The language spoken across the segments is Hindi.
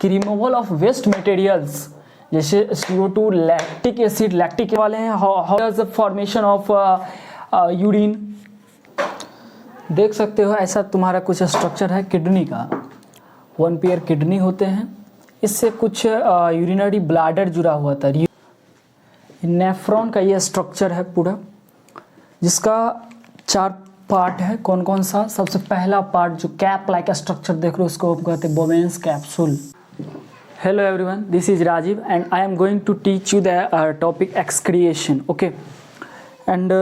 कि रिमूवल ऑफ वेस्ट मटेरियल्स जैसे CO2, लैक्टिक एसिड, लैक्टिक वाले हैं, how does the formation of urine. देख सकते हो ऐसा तुम्हारा कुछ स्ट्रक्चर है किडनी का, 1 पेयर किडनी होते हैं, इससे कुछ यूरिनरी ब्लैडर जुड़ा हुआ था। नेफ्रॉन का ये स्ट्रक्चर है पूरा, जिसका 4 पार्ट है। कौन कौन सा? सबसे पहला पार्ट जो कैप लाइक स्ट्रक्चर देख रहे हो उसको कहते हैं बोवेन्स capsule. Hello everyone, this is Rajiv and I am going to teach you the topic excretion. Okay, and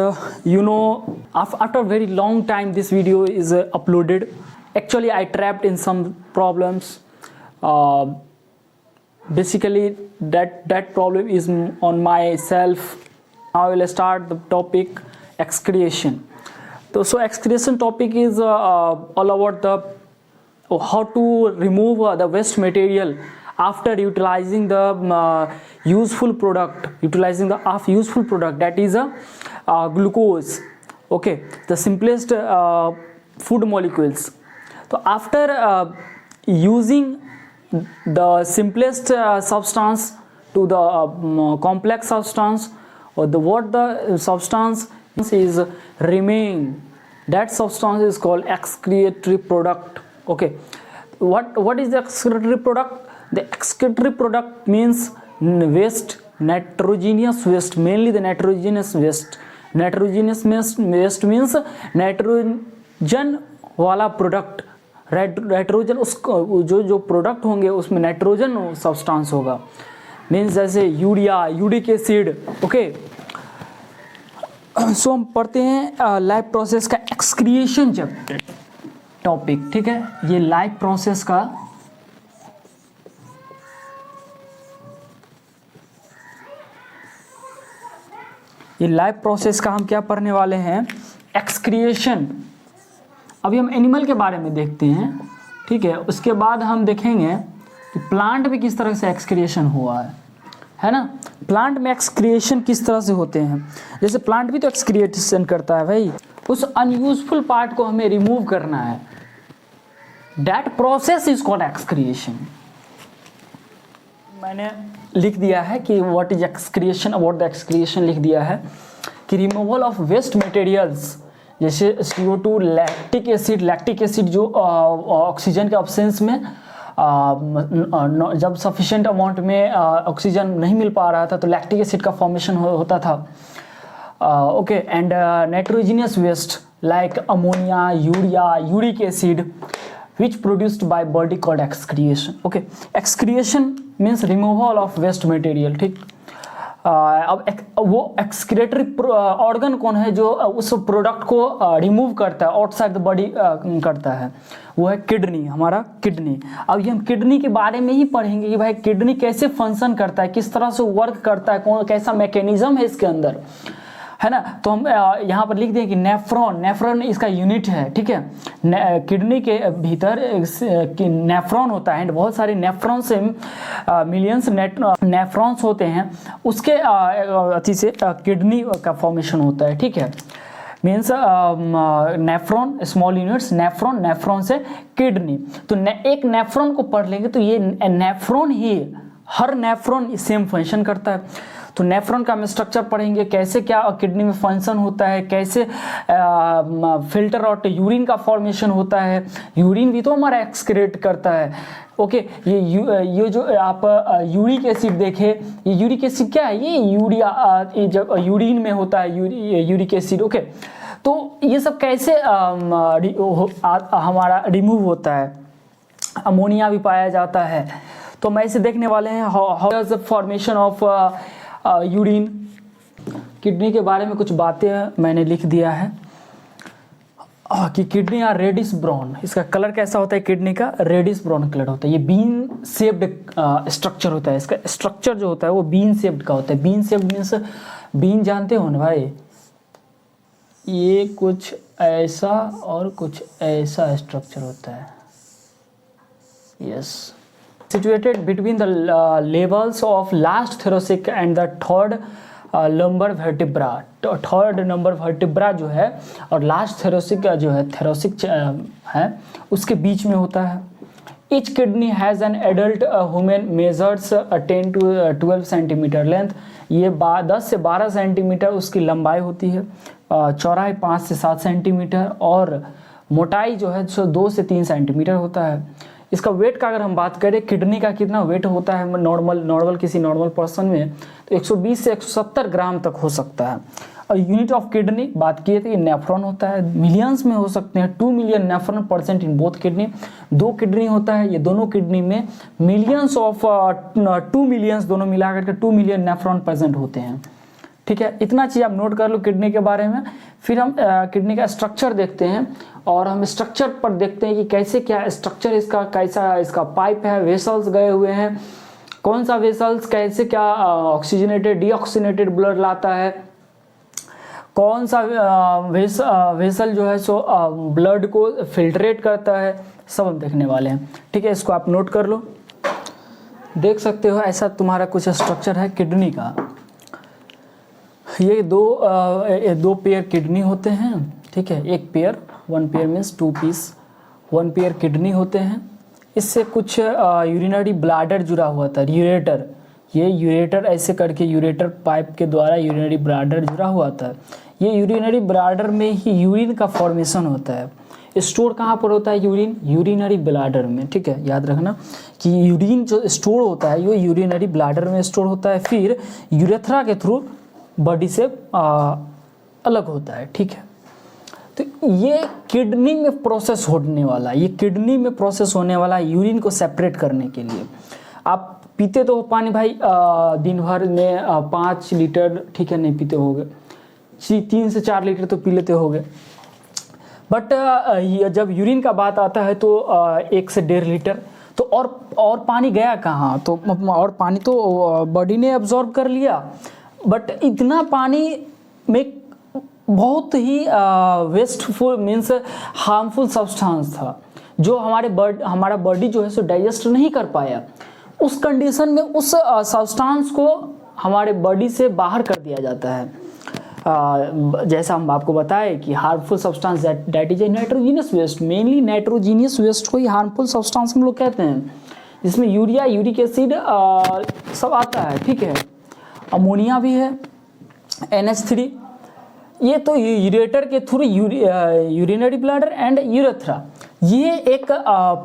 you know after a very long time this video is uploaded. Actually I trapped in some problems. Basically that problem is on myself. Now I will start the topic excretion. So excretion topic is all about the how to remove the waste material after utilizing the useful product, useful product, that is a glucose. Okay, the simplest food molecules. So after using the simplest substance to the complex substance, or what the substance is remain, that substance is called excretory product. Okay, what is the excretory product? The excretory product means waste, nitrogenous waste, mainly the nitrogenous waste. Nitrogenous waste means nitrogen वाला प्रोडक्ट, नाइट्रोजन उसको जो प्रोडक्ट होंगे उसमें नाइट्रोजन सब्सटेंस होगा, मीन्स जैसे यूरिया, यूरिक एसिड। ओके, सो हम पढ़ते हैं लाइफ प्रोसेस का एक्सक्रिएशन चैप्टर टॉपिक। ठीक है, ये लाइफ प्रोसेस का हम क्या पढ़ने वाले हैं? एक्सक्रिएशन। अभी हम एनिमल के बारे में देखते हैं, ठीक है। उसके बाद हम देखेंगे कि प्लांट में किस तरह से एक्सक्रिएशन हुआ है ना। प्लांट में एक्सक्रिएशन किस तरह से होते हैं, जैसे प्लांट भी तो एक्सक्रिएशन करता है भाई, उस अनयूजफुल पार्ट को हमें रिमूव करना है। That process is called excretion. मैंने लिख दिया है कि what is excretion, about the excretion लिख दिया है कि रिमूवल ऑफ वेस्ट मटेरियल्स जैसे CO2, लैक्टिक एसिड जो ऑक्सीजन के ऑब्सेंस में जब सफिशिएंट अमाउंट में ऑक्सीजन नहीं मिल पा रहा था तो लैक्टिक एसिड का फॉर्मेशन होता था। Okay, and nitrogenous waste like ammonia, urea, uric acid which produced by body called excretion. Okay, excretion means removal of waste material. ठीक, अब वो एक्सक्रेटरी ऑर्गन कौन है जो उस प्रोडक्ट को रिमूव करता है, आउटसाइड द बॉडी करता है, वो है किडनी, हमारा किडनी। अब ये हम किडनी के बारे में ही पढ़ेंगे कि भाई किडनी कैसे फंक्शन करता है, किस तरह से वर्क करता है, कौन कैसा मैकेनिज्म है इसके अंदर, है ना। तो हम यहाँ पर लिख दें कि नेफ्रॉन इसका यूनिट है। ठीक है, किडनी के भीतर नेफ्रॉन होता है, बहुत सारे नेफ्रॉन से मिलियंस नेफ्रॉन्स होते हैं, उसके अति से किडनी का फॉर्मेशन होता है। ठीक है, means nephron small units, nephron से किडनी। तो एक नेफ्रॉन को पढ़ लेंगे तो ये नेफ्रॉन ही, हर नेफ्रॉन सेम फंक्शन करता है। तो नेफ्रॉन का हम स्ट्रक्चर पढ़ेंगे, कैसे क्या किडनी में फंक्शन होता है, कैसे फिल्टर आउट यूरिन का फॉर्मेशन होता है, यूरिन भी तो हमारा एक्सक्रेट करता है। ओके, ये जो आप यूरिक एसिड देखे, ये यूरिक एसिड क्या है? ये यूरिया, जब यूरिन में होता है यूरिक एसिड। ओके, तो ये सब कैसे हमारा रिमूव होता है। अमोनिया भी पाया जाता है, तो मैं इसे देखने वाले हैं how does the formation of urine. Kidney के बारे में कुछ बातें मैंने लिख दिया है कि किडनी आर रेडिश ब्राउन, इसका कलर कैसा होता है? किडनी का रेडिश ब्राउन कलर होता है। ये बीन शेप्ड स्ट्रक्चर होता है, इसका स्ट्रक्चर जो होता है वो बीन शेप्ड का होता है। बीन शेप्ड मीन्स बीन जानते हो ना भाई, ये कुछ ऐसा और कुछ ऐसा स्ट्रक्चर होता है। Yes, situated between the levels of last thoracic and the third lumbar vertebra। Third number vertebra जो है और लास्ट थोरेसिक जो है, थोरेसिक है, उसके बीच में होता है। Each kidney has an adult human measures 10 to 12 centimetre length. ये 10 से 12 सेंटीमीटर उसकी लंबाई होती है, चौड़ाई 5 से 7 सेंटीमीटर और मोटाई जो है 2 से 3 सेंटीमीटर होता है। इसका वेट का अगर हम बात करें, किडनी का कितना वेट होता है नॉर्मल किसी नॉर्मल पर्सन में, तो 120 से 170 ग्राम तक हो सकता है। और यूनिट ऑफ किडनी बात किए तो ये नेफ्रॉन होता है, मिलियंस में हो सकते हैं। 2 million nephron percent in both kidney, 2 kidney होता है, ये दोनों किडनी में मिलियंस ऑफ 2 मिलियंस दोनों मिला करके 2 मिलियन नेफ्रॉन प्रेजेंट होते हैं। ठीक है, इतना चीज़ आप नोट कर लो किडनी के बारे में। फिर हम किडनी का स्ट्रक्चर देखते हैं और हम स्ट्रक्चर पर देखते हैं कि कैसे क्या स्ट्रक्चर इसका, कैसा इसका पाइप है, वेसल्स गए हुए हैं, कौन सा वेसल्स कैसे क्या ऑक्सीजनेटेड डीऑक्सीजनेटेड ब्लड लाता है, कौन सा वेसल जो है सो ब्लड को फिल्ट्रेट करता है, सब हम देखने वाले हैं। ठीक है, इसको आप नोट कर लो, देख सकते हो ऐसा तुम्हारा कुछ स्ट्रक्चर है किडनी का। ये दो पेयर किडनी होते हैं। ठीक है, एक pair, 1 pair means 2 piece, 1 pair kidney होते हैं। इससे कुछ यूरिनरी ब्लैडर जुड़ा हुआ था, यूरेटर, ये यूरेटर ऐसे करके यूरेटर पाइप के द्वारा यूरिनरी ब्लैडर जुड़ा हुआ था। ये यूरिनरी ब्लैडर में ही यूरिन का फॉर्मेशन होता है। स्टोर कहाँ पर होता है यूरिन? यूरिनरी ब्लैडर में। ठीक है, याद रखना कि यूरिन जो स्टोर होता है वो यूरिनरी ब्लैडर में स्टोर होता है, फिर यूरेथ्रा के थ्रू बॉडी से अलग होता है। ठीक है, तो ये किडनी में प्रोसेस होने वाला, ये किडनी में प्रोसेस होने वाला यूरिन को सेपरेट करने के लिए। आप पीते तो हो पानी भाई दिन भर में 5 लीटर, ठीक है, नहीं पीते होगे, 3 से 4 लीटर तो पी लेते होगे, बट जब यूरिन का बात आता है तो 1 से 1.5 लीटर, तो और पानी गया कहाँ? तो और पानी तो बॉडी ने एब्जॉर्ब कर लिया, बट इतना पानी में बहुत ही वेस्टफुल मीन्स हार्मफुल सब्सटेंस था जो हमारा बॉडी जो है सो डाइजेस्ट नहीं कर पाया। उस कंडीशन में उस सब्सटेंस को हमारे बॉडी से बाहर कर दिया जाता है। जैसा हम आपको बताएं कि harmful substance that is a nitrogenous waste, mainly nitrogenous waste को ही हार्मफुल सब्सटेंस हम लोग कहते हैं, जिसमें यूरिया, यूरिक एसिड सब आता है। ठीक है, अमोनिया भी है, NH3, ये तो यूरेटर के through urinary bladder and urethra. ये एक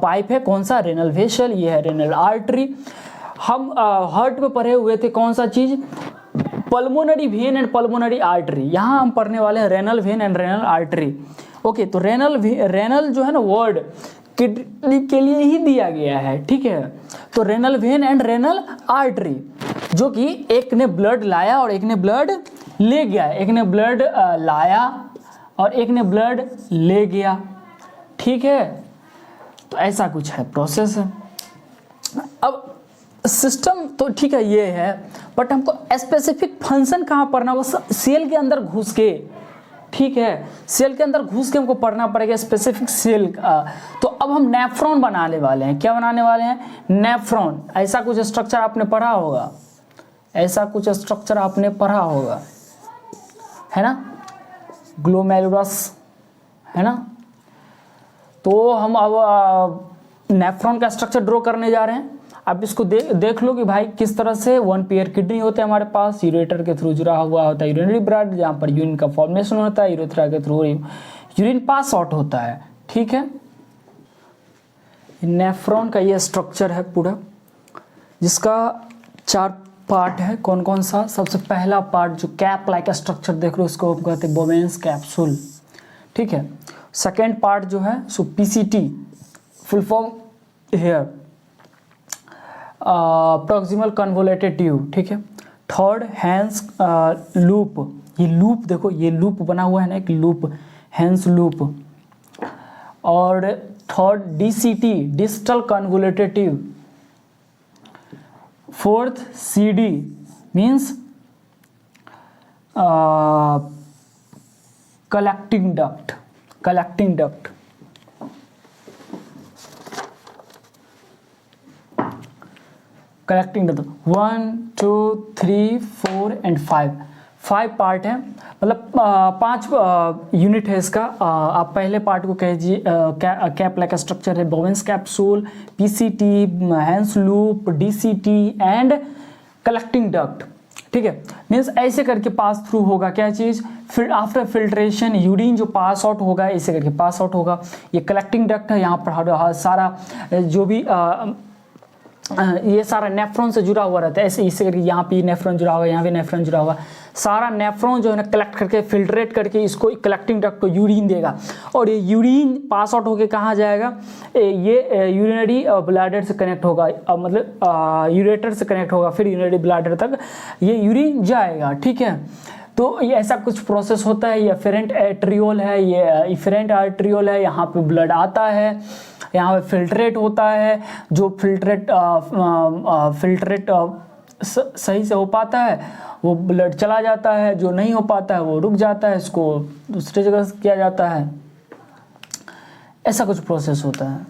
पाइप है, कौन सा? रेनल वेसल, ये है रेनल आर्टरी। हम हार्ट में पढ़े हुए थे कौन सा चीज़? Pulmonary vein and pulmonary artery. यहाँ हम पढ़ने वाले हैं renal vein and renal artery. Okay, तो रेनल जो है ना वर्ड किडनी के लिए ही दिया गया है। ठीक है, तो renal vein and renal artery, जो कि एक ने ब्लड लाया और एक ने ब्लड ले गया, एक ने ब्लड लाया और एक ने ब्लड ले गया। ठीक है, तो ऐसा कुछ है, प्रोसेस है। अब सिस्टम तो ठीक है ये है, बट हमको स्पेसिफिक फंक्शन कहाँ पढ़ना, वो सेल के अंदर घुस के। ठीक है, सेल के अंदर घुस के हमको पढ़ना पड़ेगा स्पेसिफिक सेल का। तो अब हम नेफ्रॉन बनाने वाले हैं। क्या बनाने वाले हैं? नेफ्रॉन। ऐसा कुछ स्ट्रक्चर आपने पढ़ा होगा, ऐसा कुछ स्ट्रक्चर आपने पढ़ा होगा, है ना, ग्लोमेरुलस, है ना। तो हम अब नेफ्रॉन का स्ट्रक्चर ड्रॉ करने जा रहे हैं। अब इसको देख लो कि भाई किस तरह से 1 पेयर किडनी होते हैं हमारे पास, यूरेटर के थ्रू जुड़ा हुआ होता है यूरिनरी ब्लैडर, जहाँ पर यूरिन का फॉर्मेशन होता है, यूरेथ्रा के थ्रू यूरिन पास आउट होता है। ठीक है, नेफ्रॉन का ये स्ट्रक्चर है पूरा, जिसका 4 पार्ट है। कौन कौन सा? सबसे पहला पार्ट जो कैप लाइक स्ट्रक्चर देख लो, उसको हम कहते हैं बोवेंस कैप्सूल। ठीक है, सेकेंड पार्ट जो है so PCT, full form here, proximal convoluted tube. ठीक है, थर्ड हैंस लूप, ये लूप देखो, ये लूप बना हुआ है ना, एक लूप, हैंस लूप। और third DCT, distal convoluted tube. Fourth CD means collecting duct, collecting duct. Collecting duct 1 2 3 4 and 5। 5 part है, मतलब 5 यूनिट है इसका। आप पहले पार्ट को कहिए कैप लाइक स्ट्रक्चर है, Bowman's capsule, PCT, Henle's loop, DCT and collecting duct. ठीक है, मीन्स ऐसे करके पास थ्रू होगा क्या चीज़, फिर आफ्टर फिल्ट्रेशन यूरिन जो पास आउट होगा ऐसे करके पास आउट होगा। ये कलेक्टिंग डक्ट है, यहाँ पर सारा जो भी ये सारा नेफ्रॉन से जुड़ा हुआ रहता है, ऐसे इससे करके यहाँ पे नेफ्रॉन जुड़ा हुआ, यहाँ भी नेफ्रॉन जुड़ा हुआ, सारा नेफ्रॉन जो है ना कलेक्ट करके फिल्ट्रेट करके इसको कलेक्टिंग डक्ट को यूरिन देगा, और ये यूरिन पास आउट होके कहाँ जाएगा, ये यूरिनरी ब्लैडर से कनेक्ट होगा, मतलब यूरेटर से कनेक्ट होगा, फिर यूरिनरी ब्लैडर तक ये यूरिन जाएगा। ठीक है, तो ये ऐसा कुछ प्रोसेस होता है। ये एफरेंट एट्रियोल है, ये इफरेंट आर्ट्रियोल है, यहाँ पे ब्लड आता है, यहाँ पे फिल्ट्रेट होता है, जो फिल्ट्रेट सही से हो पाता है वो ब्लड चला जाता है, जो नहीं हो पाता है वो रुक जाता है, इसको दूसरी जगह किया जाता है। ऐसा कुछ प्रोसेस होता है।